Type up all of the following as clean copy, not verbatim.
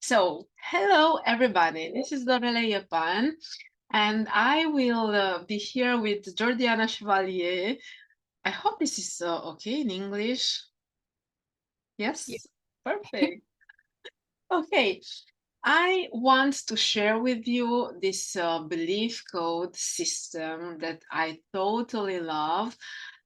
So, hello everybody. This is Dorela Iepan, and I will be here with Jordiana Chevalier. I hope this is okay in English. Yeah. Yes, perfect. Okay, I want to share with you this belief code system that I totally love.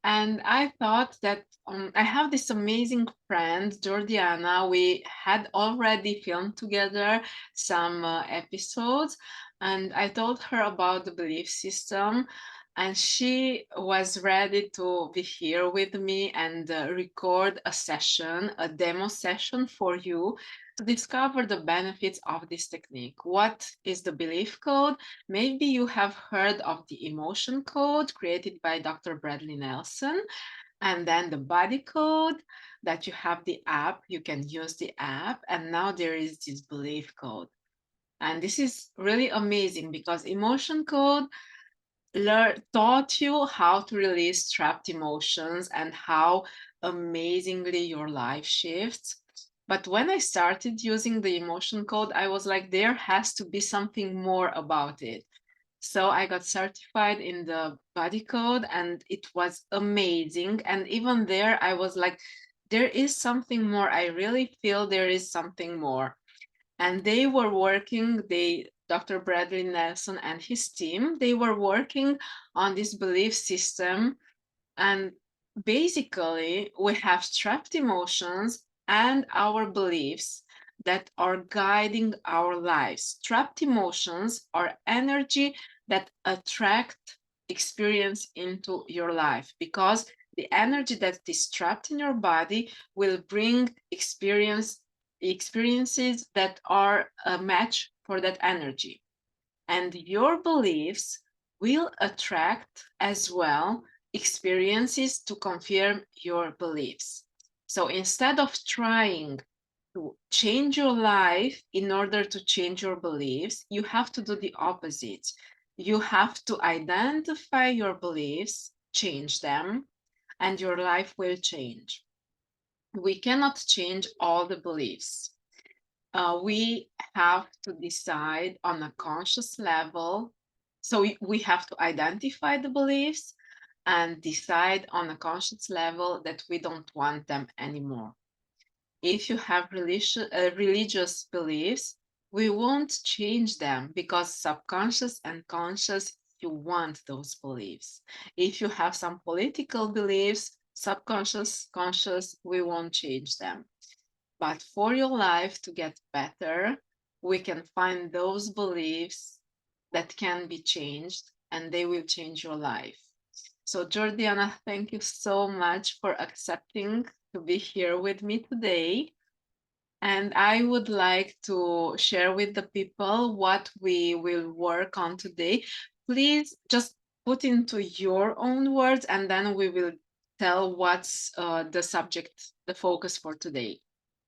And I thought that I have this amazing friend, Jordiana. We had already filmed together some episodes, and I told her about the belief system. And she was ready to be here with me and record a session, a demo session for you to discover the benefits of this technique. What is the belief code? Maybe you have heard of the emotion code created by Dr. Bradley Nelson, and then the body code that you have the app, you can use the app, and now there is this belief code. And this is really amazing because emotion code taught you how to release trapped emotions and how amazingly your life shifts. But when I started using the emotion code, I was like, there has to be something more about it. So I got certified in the body code and it was amazing. And even there, I was like, there is something more. I really feel there is something more. And they were working, Dr. Bradley Nelson and his team, they were working on this belief system. And basically, we have trapped emotions and our beliefs that are guiding our lives. Trapped emotions are energy that attract experience into your life because the energy that is trapped in your body will bring experiences that are a match for that energy. And your beliefs will attract as well experiences to confirm your beliefs. So instead of trying to change your life in order to change your beliefs, you have to do the opposite. You have to identify your beliefs, change them, and your life will change. We cannot change all the beliefs. We have to decide on a conscious level. So we have to identify the beliefs and decide on a conscious level that we don't want them anymore. If you have religious beliefs, we won't change them because subconscious and conscious, you want those beliefs. If you have some political beliefs, subconscious, conscious, we won't change them. But for your life to get better, we can find those beliefs that can be changed and they will change your life. So, Jordiana, thank you so much for accepting to be here with me today. And I would like to share with the people what we will work on today. Please just put into your own words and then we will tell what's the subject, the focus for today.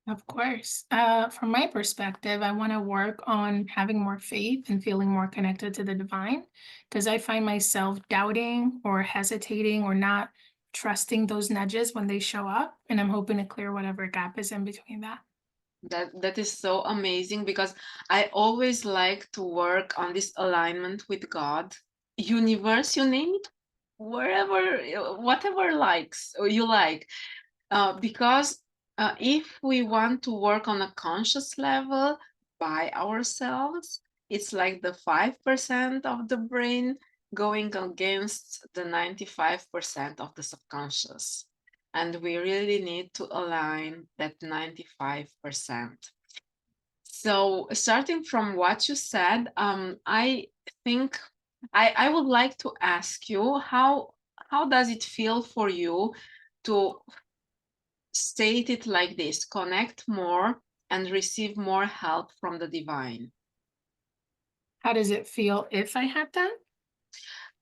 Of course. From my perspective, I want to work on having more faith and feeling more connected to the divine because I find myself doubting or hesitating or not trusting those nudges when they show up. And I'm hoping to clear whatever gap is in between that. That is so amazing because I always like to work on this alignment with God, universe, you name it, wherever, whatever likes or you like. Because if we want to work on a conscious level by ourselves, it's like the 5% of the brain going against the 95% of the subconscious. And we really need to align that 95%. So, starting from what you said, I think I would like to ask you how does it feel for you to state it like this: connect more and receive more help from the divine. How does it feel if I had that?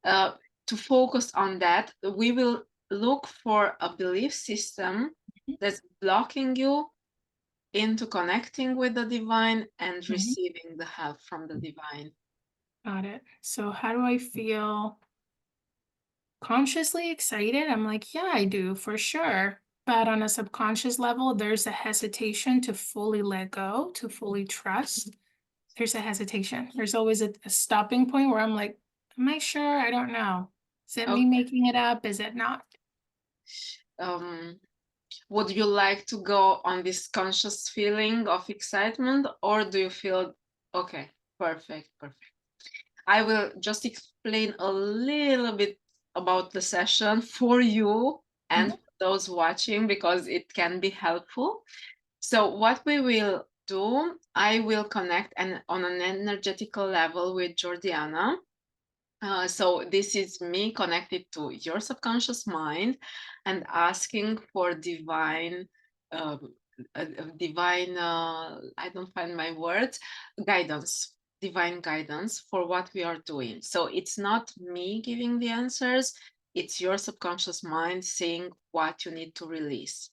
Uh, to focus on that, we will look for a belief system that's blocking you into connecting with the divine and Mhm. receiving the help from the divine. Got it. So, how do I feel consciously excited? I'm like, yeah, I do for sure. but on a subconscious level, there's a hesitation to fully let go, to fully trust. There's a hesitation. There's always a stopping point where I'm like, am I sure? I don't know. Is it me Okay. making it up? Is it not? Um, would you like to go on this conscious feeling of excitement, or do you feel okay? Perfect, perfect. I will just explain a little bit about the session for you and Mhm. for those watching because it can be helpful. So, what we will do, I will connect on an energetical level with Jordiana. So this is me connected to your subconscious mind and asking for divine, um, divine. I don't find my words. Guidance, divine guidance for what we are doing. So it's not me giving the answers. It's your subconscious mind saying what you need to release.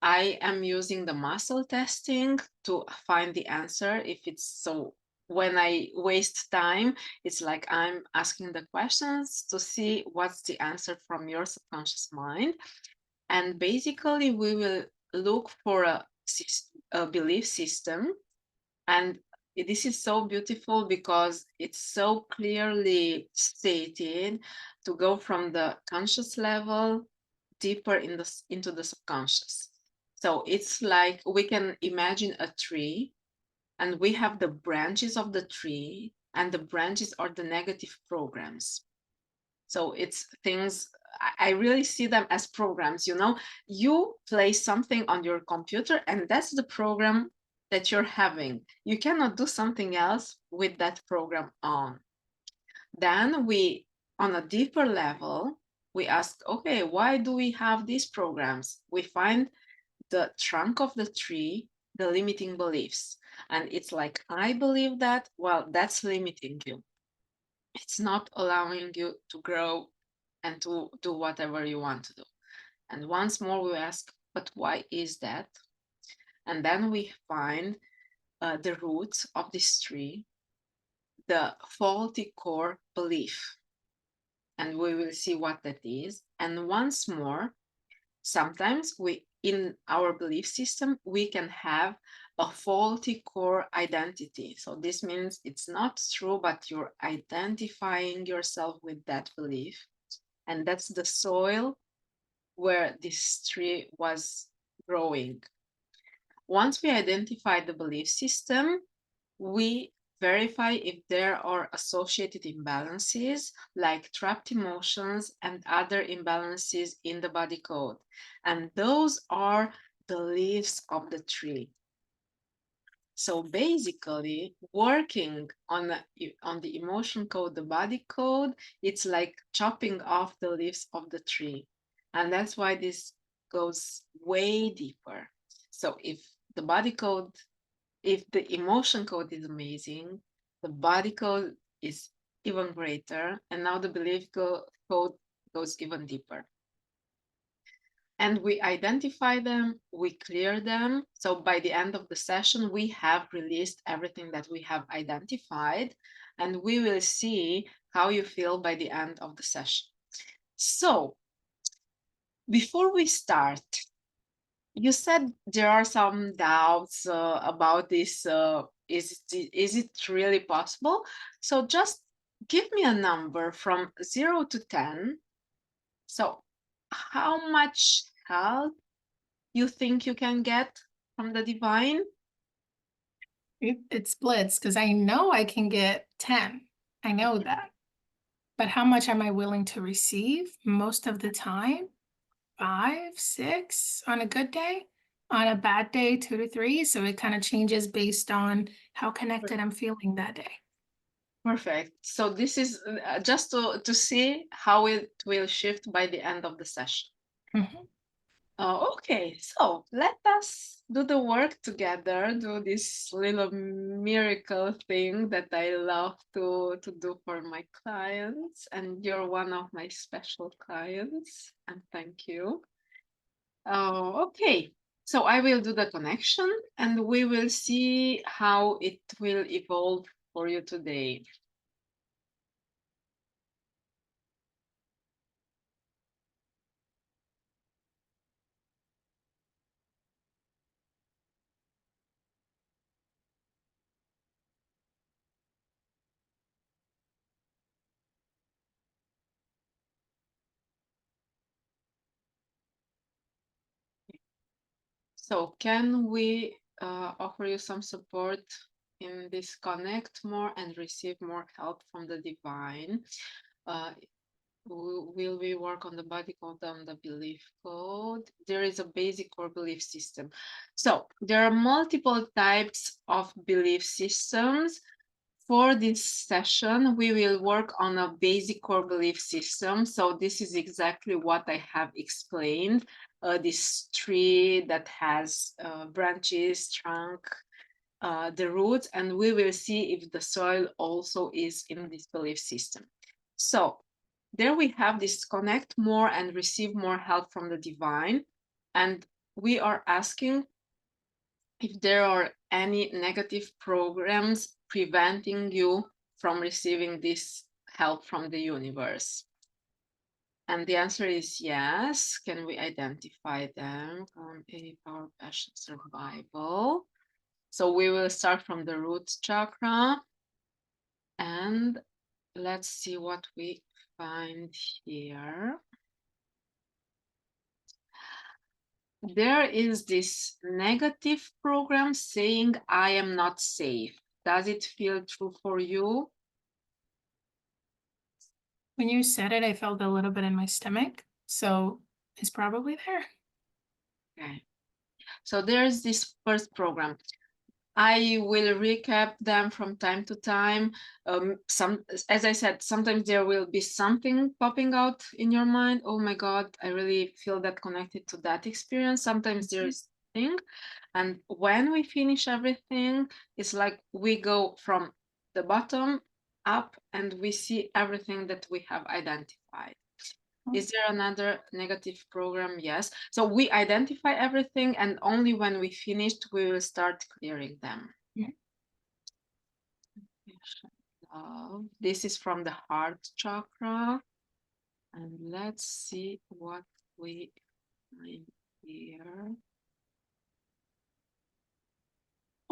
I am using the muscle testing to find the answer. If it's so, when I waste time, it's like I'm asking the questions to see what's the answer from your subconscious mind. And basically, we will look for a belief system. And this is so beautiful because it's so clearly stated to go from the conscious level deeper into the subconscious. So it's like we can imagine a tree and we have the branches of the tree, and the branches are the negative programs. So it's things I really see them as programs. You play something on your computer, and that's the program that you're having. You cannot do something else with that program on. Then on a deeper level, we ask, okay, why do we have these programs? We find the trunk of the tree, the limiting beliefs. And it's like, I believe that, well, that's limiting you. It's not allowing you to grow and to do whatever you want to do. And once more, we ask, but why is that? And then we find the roots of this tree, the faulty core belief. And we will see what that is. And once more, sometimes in our belief system, we can have a faulty core identity. So this means it's not true, but you're identifying yourself with that belief. And that's the soil where this tree was growing. Once we identify the belief system, we verify if there are associated imbalances like trapped emotions and other imbalances in the body code. And those are the leaves of the tree. So basically, working on the emotion code, the body code, it's like chopping off the leaves of the tree. And that's why this goes way deeper. So the body code if the emotion code is amazing, the body code is even greater, and now the code goes even deeper. And we identify them, we clear them. So by the end of the session, we have released everything that we have identified, and we will see how you feel by the end of the session. So before we start, you said there are some doubts about this. Is it really possible? So just give me a number from 0 to 10. So how much help you think you can get from the divine? It splits because I know I can get 10. I know that. But how much am I willing to receive? Most of the time, 5, 6 on a good day. On a bad day, 2 to 3. So it kind of changes based on how connected I'm feeling that day. Perfect. So this is just to see how it will shift by the end of the session. Mhm. Okay, so let us do the work together, do this little miracle thing that I love to do for my clients. And you're one of my special clients, and thank you. Okay, so I will do the connection and we will see how it will evolve for you today. So can we offer you some support in this connect more and receive more help from the divine? Uh, will we work on the body code and the belief code? There is a basic core belief system. So there are multiple types of belief systems. For this session, we will work on a basic core belief system. So this is exactly what I have explained. This tree that has branches, trunk, the roots, and we will see if the soil also is in this belief system. So there we have this connect more and receive more help from the divine. And we are asking if there are any negative programs preventing you from receiving this help from the universe. And the answer is yes. Can we identify them? A power, passion, survival. So we will start from the root chakra and let's see what we find here. There is this negative program saying, I am not safe. Does it feel true for you? When you said it, I felt a little bit in my stomach. So it's probably there. Okay. So there's this first program. I will recap them from time to time. As I said, sometimes there will be something popping out in your mind. Oh my God, I really feel that connected to that experience. Sometimes there is thing, and when we finish everything, it's like we go from the bottom up, and we see everything that we have identified. Is there another negative program? Yes. So we identify everything, and only when we finished, we will start clearing them. Mhm. This is from the heart chakra. And let's see what we find here.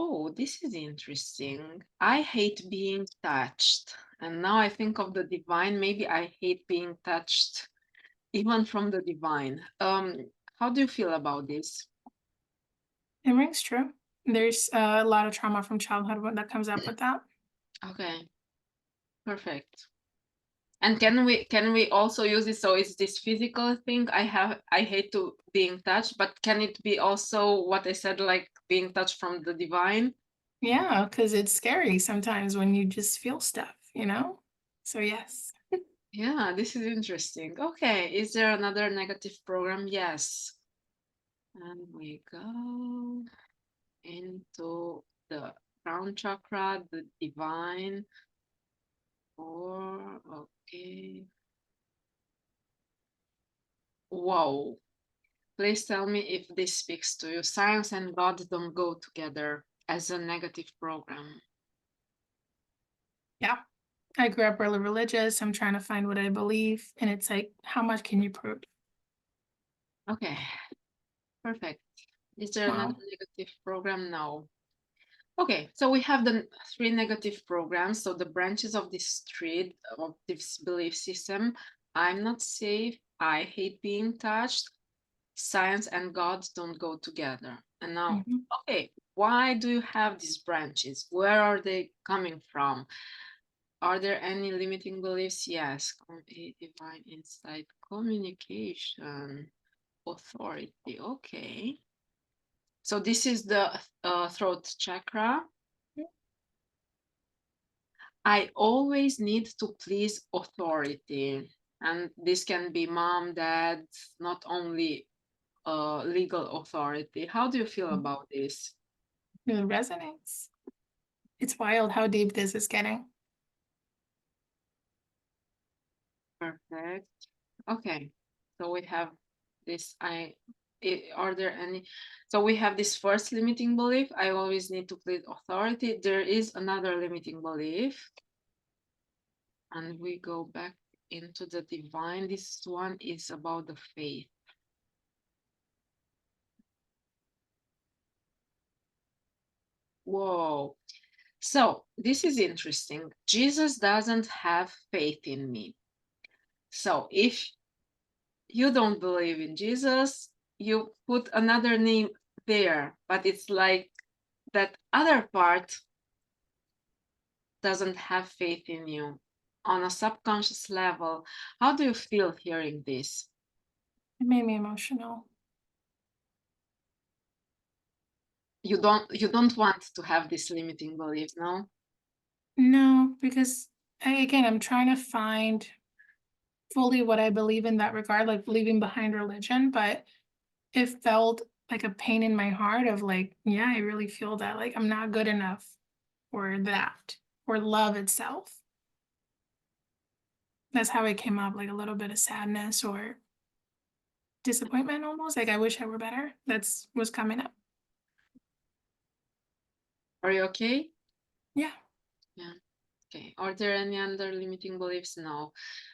Oh, this is interesting. I hate being touched. And now I think of the divine. Maybe I hate being touched, even from the divine. How do you feel about this? It rings true. There's a lot of trauma from childhood that comes up with that. Okay, perfect. And can we also use it so it's this physical thing? I hate to being touched, but can it be also what I said, like being touched from the divine? Yeah, because it's scary sometimes when you just feel stuff, you know? So, yes. Yeah, this is interesting. Okay, is there another negative program? Yes. And we go into the crown chakra, the divine, or okay. Wow. Please tell me if this speaks to you. Science and God don't go together as a negative program. Yeah. I grew up really religious. I'm trying to find what I believe. And it's like, how much can you prove? Okay, perfect. Is there another Wow. negative program? No. Okay, so we have the three negative programs. So the branches of this tree, of this belief system: I'm not safe, I hate being touched, science and God don't go together. And now, Mhm. okay, why do you have these branches? Where are they coming from? Are there any limiting beliefs? Yes. A divine insight, communication, authority. Okay. So this is the throat chakra. I always need to please authority. And this can be mom, dad, not only legal authority. How do you feel about this? It resonates. It's wild how deep this is getting. Perfect. Okay. So we have this. Are there any? So we have this first limiting belief. I always need to plead authority. There is another limiting belief. And we go back into the divine. This one is about the faith. Whoa. So this is interesting. Jesus doesn't have faith in me. So if you don't believe in Jesus, you put another name there, but it's like that other part doesn't have faith in you on a subconscious level. How do you feel hearing this? It made me emotional. You don't want to have this limiting belief, no? No, because again, I'm trying to find fully what I believe in that regard, like leaving behind religion, but it felt like a pain in my heart of like, yeah, I really feel that. Like I'm not good enough for that, or love itself. That's how it came up, like a little bit of sadness or disappointment almost. Like I wish I were better. That's was coming up. Are you okay? Yeah. Yeah. Okay. Are there any other limiting beliefs? No.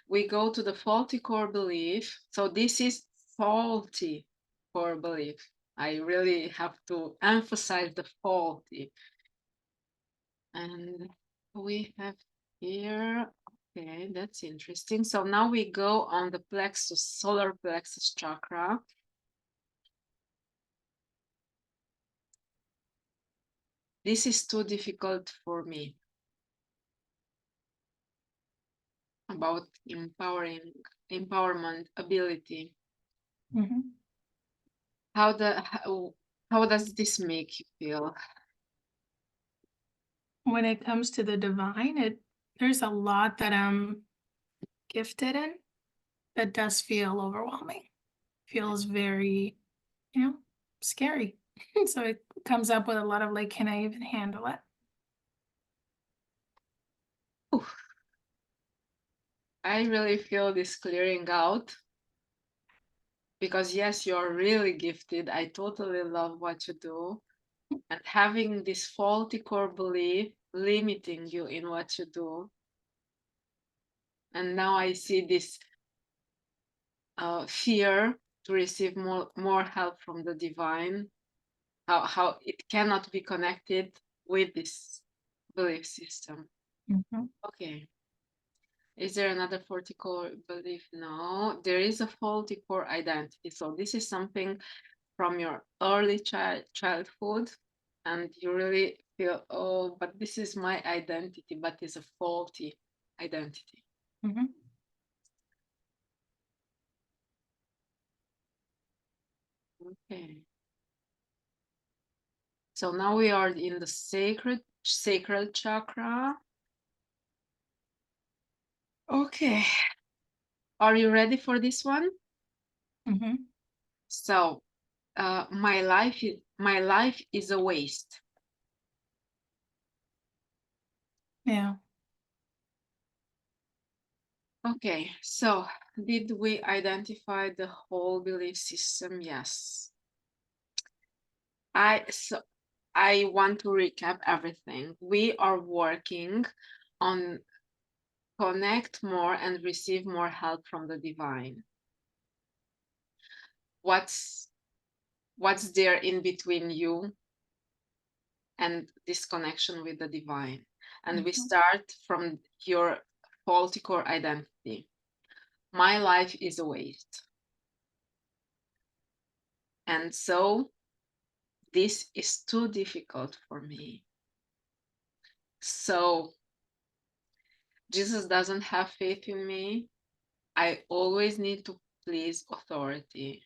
We go to the faulty core belief. So this is faulty core belief. I really have to emphasize the faulty. And we have here, okay, that's interesting. So now we go on the plexus, solar plexus chakra. This is too difficult for me, about empowerment ability. Hmm. How does this make you feel? When it comes to the divine, there's a lot that I'm gifted in that does feel overwhelming. Feels very, you know, scary. So it comes up with a lot of like, can I even handle it? Oof, I really feel this clearing out because yes, you're really gifted. I totally love what you do. And having this faulty core belief limiting you in what you do. And now I see this fear to receive more help from the divine, how it cannot be connected with this belief system. Mhm. Okay. Is there another faulty core belief? No, there is a faulty core identity. So this is something from your early childhood, and you really feel, oh, but this is my identity, but it's a faulty identity. Mhm. Okay. So now we are in the sacral chakra. Okay. Are you ready for this one? Mhm. So, my life is a waste. Yeah. Okay. So, did we identify the whole belief system? Yes. So I want to recap everything. We are working on connect more and receive more help from the divine. What's what's there in between you and this connection with the divine? And we Mhm. start from your faulty core identity. My life is a waste. And so this is too difficult for me. So Jesus doesn't have faith in me. I always need to please authority.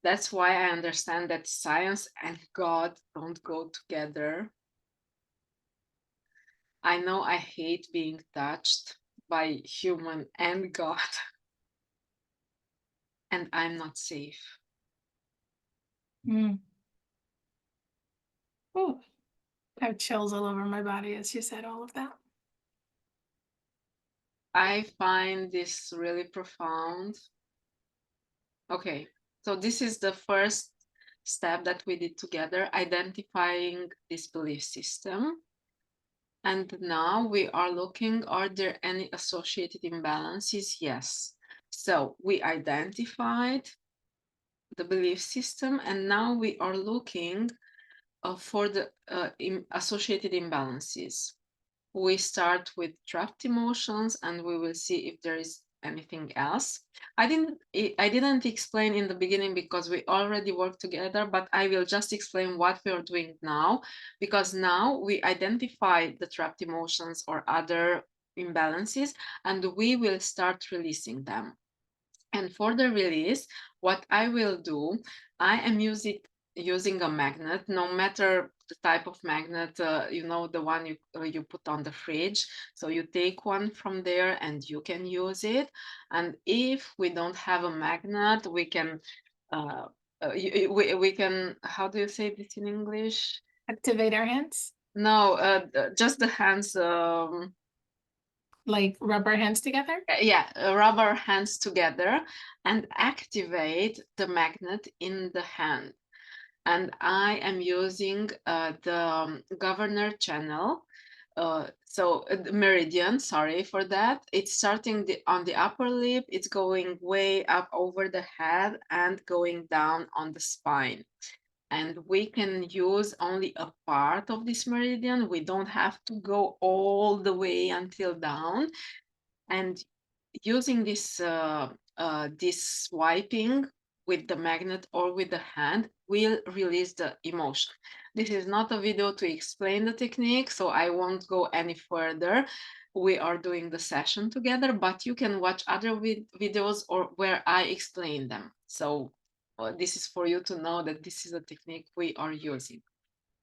That's why I understand that science and God don't go together. I know I hate being touched by human and God, and I'm not safe. Mm. Ooh, I have chills all over my body as you said all of that. I find this really profound. Okay, so this is the first step that we did together, identifying this belief system. And now we are looking, are there any associated imbalances? Yes. So we identified the belief system, and now we are looking for the associated imbalances. We start with trapped emotions, and we will see if there is anything else. I didn't explain in the beginning because we already work together, but I will just explain what we are doing now, because now we identify the trapped emotions or other imbalances, and we will start releasing them. And for the release, what I will do, I am using a magnet, no matter the type of magnet, the one you put on the fridge. So you take one from there and you can use it. And if we don't have a magnet, we can, uh, we can, how do you say this in English? Activate our hands, No, just the hands. like rub our hands together. Yeah, rub our hands together and activate the magnet in the hand. And I am using the governor channel. The meridian, sorry for that. It's starting on the upper lip, it's going way up over the head and going down on the spine. And we can use only a part of this meridian. We don't have to go all the way until down. And using this swiping with the magnet or with the hand will release the emotion. This is not a video to explain the technique, so I won't go any further. We are doing the session together, but you can watch other videos or where I explain them. So this is for you to know that this is a technique we are using.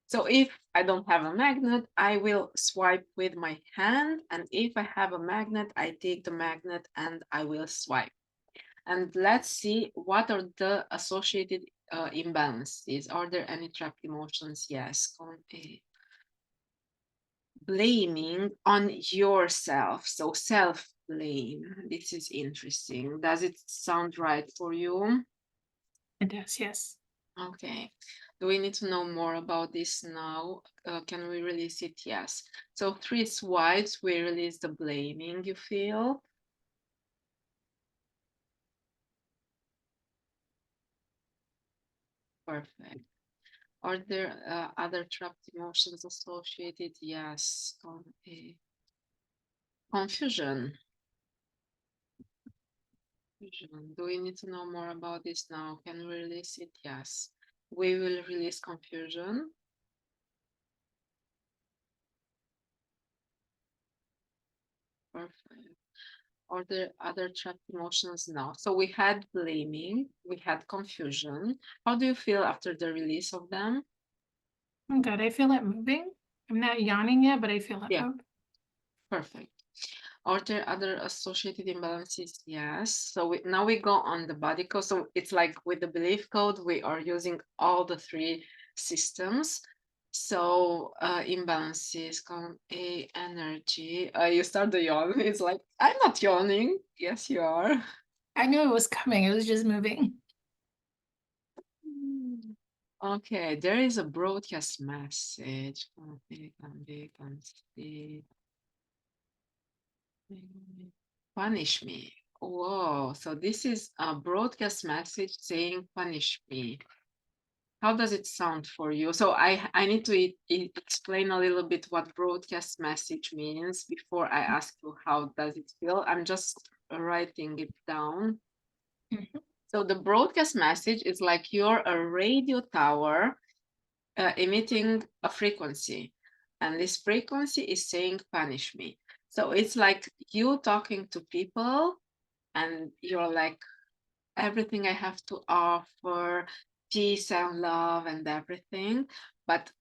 So if I don't have a magnet, I will swipe with my hand. And if I have a magnet, I take the magnet and I will swipe. And let's see what are the associated imbalances. Are there any trapped emotions? Yes. Blaming on yourself. So self blame. This is interesting. Does it sound right for you? It does, yes. Okay. Do we need to know more about this now? Can we release it? Yes. So 3 swipes, we release the blaming you feel. Perfect. Are there other trapped emotions associated? Yes. Confusion. Confusion. Do we need to know more about this now? Can we release it? Yes. We will release confusion. Perfect. Are there other trapped emotions now? So we had blaming, we had confusion. How do you feel after the release of them? I'm good. I feel it moving. I'm not yawning yet, but I feel it Yeah, move. perfect. Are there other associated imbalances? Yes. So now we go on the body code. So it's like with the belief code, we are using all the 3 systems. So imbalances, column A, energy. You start the yawn. It's like, I'm not yawning. Yes, you are. I knew it was coming. It was just moving. Okay, there is a broadcast message. Punish me. Whoa, so this is a broadcast message saying punish me. How does it sound for you? So I need to explain a little bit what broadcast message means before I ask you how does it feel. I'm just writing it down. Mhm. So the broadcast message is like you're a radio tower emitting a frequency, and this frequency is saying punish me. So it's like you talking to people and you're like, everything I have to offer, peace and love and everything. But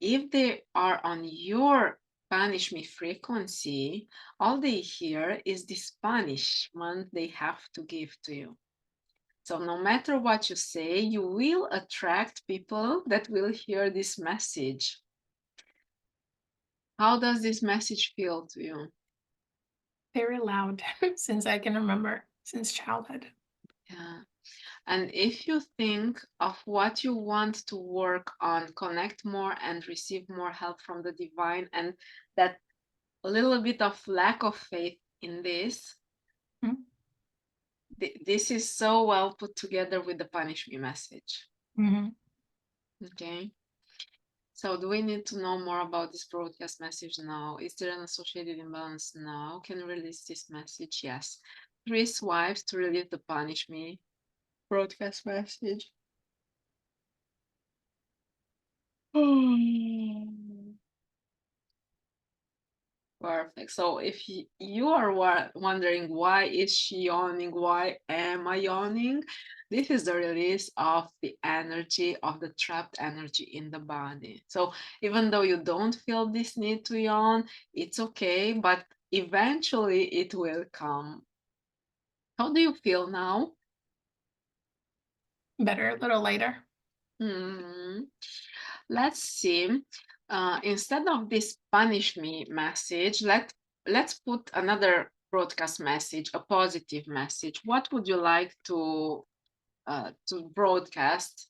if they are on your punish me frequency, all they hear is this punishment they have to give to you. So no matter what you say, you will attract people that will hear this message. How does this message feel to you? Very loud since I can remember, since childhood. Yeah. And if you think of what you want to work on, connect more and receive more help from the divine, and that little bit of lack of faith in this, this is so well put together with the punish me message. Mm-hmm. Okay. So do we need to know more about this broadcast message now? Is there an associated imbalance now? Can we release this message? Yes. 3 swipes to release the punish me broadcast message. Perfect. So if you are wondering why is she yawning, why am I yawning, this is the release of the energy, of the trapped energy in the body. So even though you don't feel this need to yawn, it's okay, but eventually it will come. How do you feel now? Better, a little later. Hmm. Let's see. Instead of this punish me message, let's put another broadcast message, a positive message. What would you like to broadcast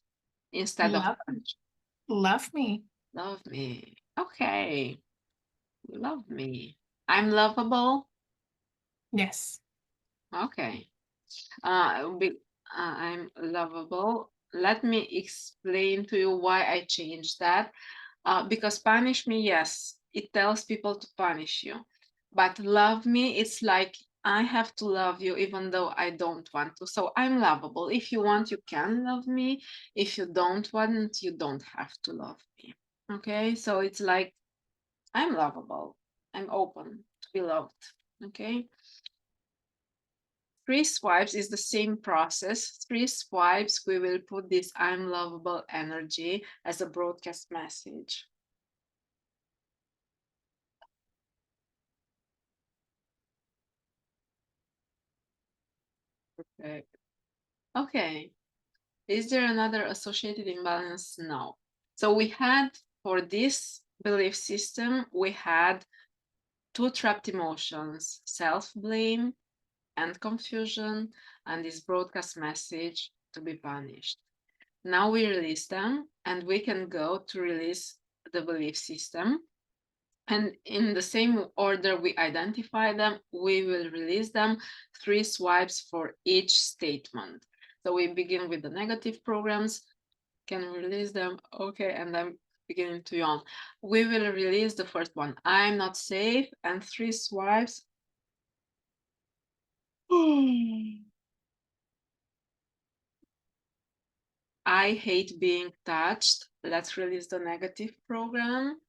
instead of Love, punish? love me. Love me. Okay, love me. I'm lovable. Yes. Okay. I'm lovable. Let me explain to you why I changed that. Because punish me, yes, it tells people to punish you. But love me, it's like I have to love you even though I don't want to. So I'm lovable. If you want, you can love me. If you don't want, you don't have to love me. Okay, so it's like I'm lovable. I'm open to be loved. Okay. 3 swipes is the same process. 3 swipes, we will put this I'm lovable energy as a broadcast message. Okay. Okay. Is there another associated imbalance? No. So we had for this belief system, we had 2 trapped emotions, self-blame and confusion, and this broadcast message to be punished. Now we release them and we can go to release the belief system. And in the same order we identify them, we will release them 3 swipes for each statement. So we begin with the negative programs. Can we release them? Okay, and I'm beginning to yawn. We will release the first one. I'm not safe, and 3 swipes. I hate being touched. Let's release the negative program.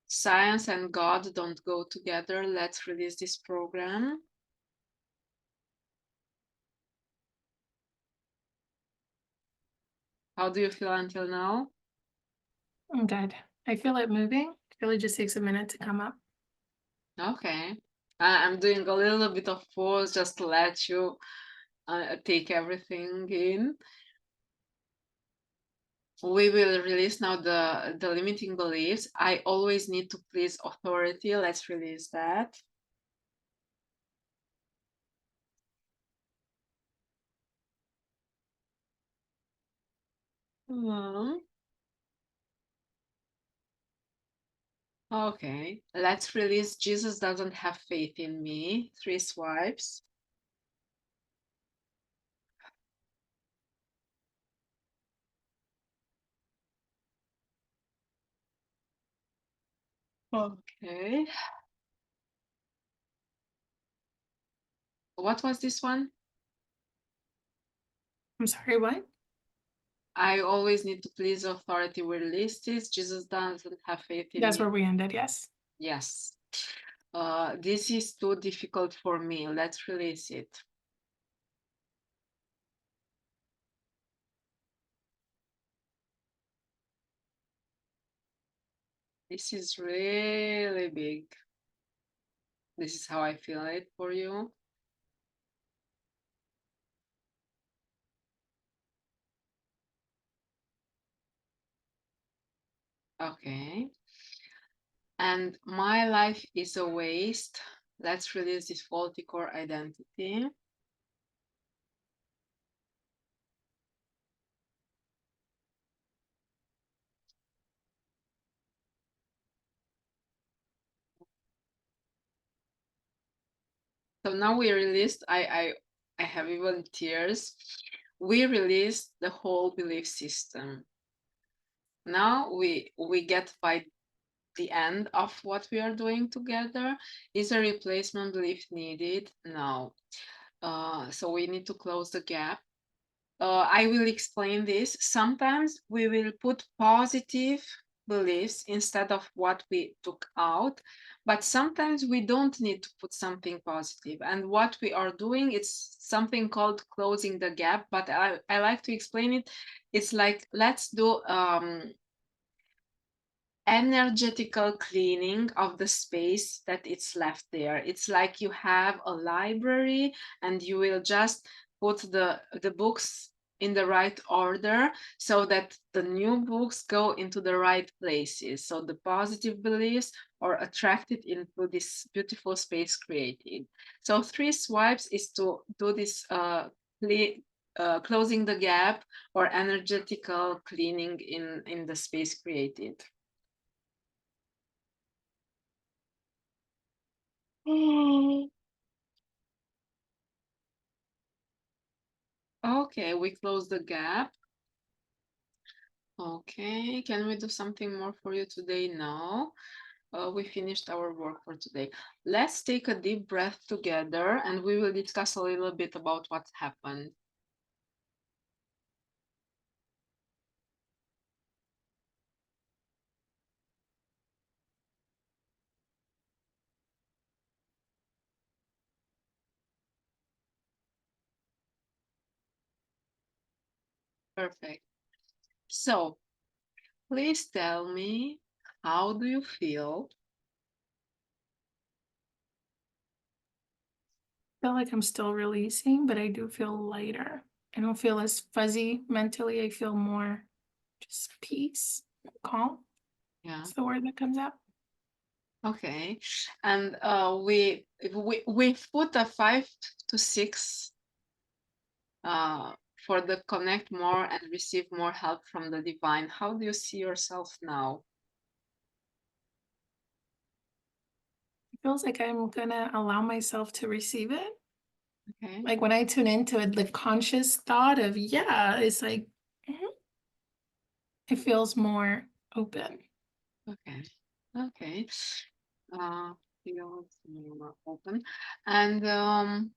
Science and God don't go together. Let's release this program. How do you feel until now? I'm good. I feel it moving. I feel it just takes a minute to come up. Okay. I'm doing a little bit of pause just to let you take everything in. We will release now the limiting beliefs. I always need to please authority. Let's release that. Hmm. Okay, let's release Jesus doesn't have faith in me. 3 swipes. Okay. What was this one? I'm sorry, what? I always need to please authority. We release this. Jesus doesn't have faith in That's me. where we ended. Yes. Yes. This is too difficult for me. Let's release it. This is really big. This is how I feel it for you. Okay. And my life is a waste. Let's release this faulty core identity. So now we released, I have even tears. We released the whole belief system. Now we get by the end of what we are doing together. Is a replacement belief needed? No. So we need to close the gap. I will explain this. Sometimes we will put positive beliefs instead of what we took out, but sometimes we don't need to put something positive. And what we are doing, it's something called closing the gap, but I like to explain it. It's like, let's do energetical cleaning of the space that it's left there. It's like you have a library and you will just put the books in the right order so that the new books go into the right places. So the positive beliefs are attracted into this beautiful space created. So 3 swipes is to do this closing the gap or energetical cleaning in the space created. Okay, we close the gap. Okay, can we do something more for you today? No. We finished our work for today. Let's take a deep breath together and we will discuss a little bit about what happened. Perfect. So, please tell me, how do you feel? I feel like I'm still releasing, but I do feel lighter. I don't feel as fuzzy mentally. I feel more just peace, calm. Yeah. That's the word that comes out. Okay. And we put a 5 to 6 uh, for the connect more and receive more help from the divine. How do you see yourself now? It feels like I'm gonna allow myself to receive it. Okay. Like when I tune into it, the conscious thought of, yeah, it's like, mhm, it feels more open. Okay. Okay. Uh, feels more open. And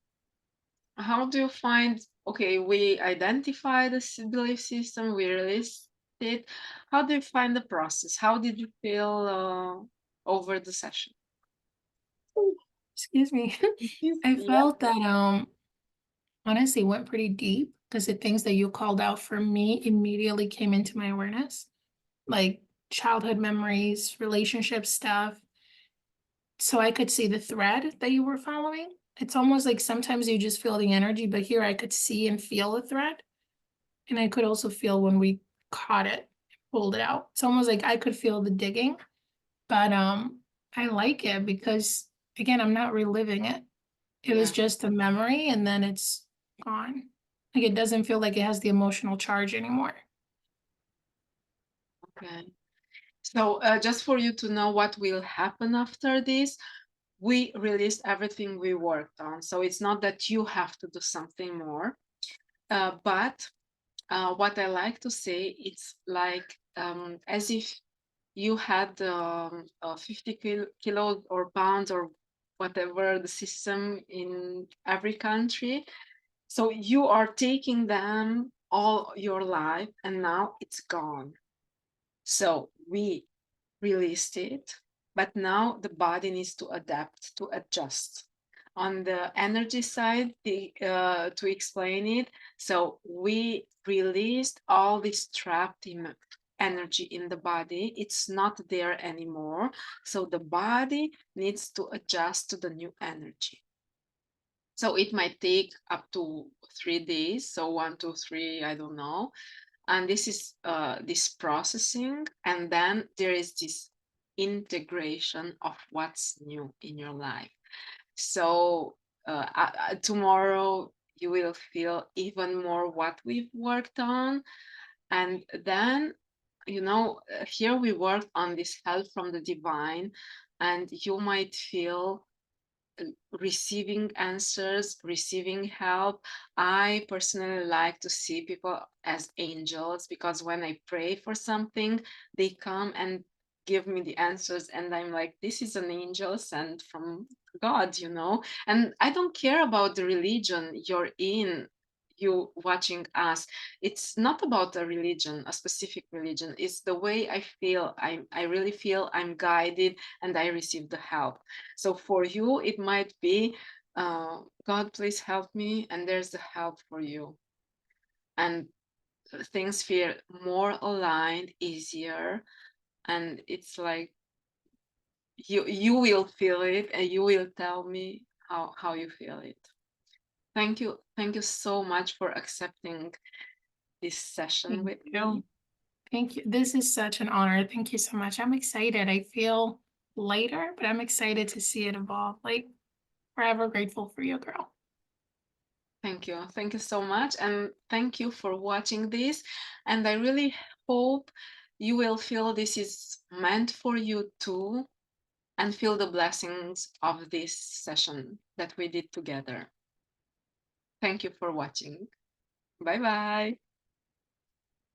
how do you find? Okay, we identify the belief system, we released it. How do you find the process? How did you feel over the session? Excuse me. I Yeah. felt that honestly went pretty deep because the things that you called out for me immediately came into my awareness, like childhood memories, relationship stuff. So I could see the thread that you were following. It's almost like sometimes you just feel the energy, but here I could see and feel the thread. And I could also feel when we caught it, pulled it out. It's almost like I could feel the digging, but I like it because again, I'm not reliving it. It was Yeah. just a memory and then it's gone. Like it doesn't feel like it has the emotional charge anymore. Okay. So just for you to know what will happen after this, we released everything we worked on. So it's not that you have to do something more. But what I like to say, it's like as if you had 50 kilos or pounds or whatever the system in every country. So you are taking them all your life and now it's gone. So we released it, but now the body needs to adapt, to adjust. On the energy side, to explain it, so we released all this trapped energy in the body. It's not there anymore. So the body needs to adjust to the new energy. So it might take up to 3 days. So 1, 2, 3, I don't know, and this is this processing, and then there is this integration of what's new in your life. So tomorrow you will feel even more what we've worked on, and then here we worked on this help from the divine, and you might feel receiving answers, receiving help. I personally like to see people as angels because when I pray for something, they come and give me the answers, and I'm like, this is an angel sent from God, and I don't care about the religion you're in, you watching us. It's not about a religion, a specific religion. It's the way I feel. I really feel I'm guided and I receive the help. So for you it might be, God, please help me, and there's the help for you, and things feel more aligned, easier, and it's like you will feel it and you will tell me how you feel it. Thank you so much for accepting this session Thank with me. you. Thank you. This is such an honor. Thank you so much. I'm excited. I feel lighter, but I'm excited to see it evolve. Like, forever grateful for you, girl. Thank you so much, and thank you for watching this, and I really hope you will feel this is meant for you too, and feel the blessings of this session that we did together. Thank you for watching. Bye bye.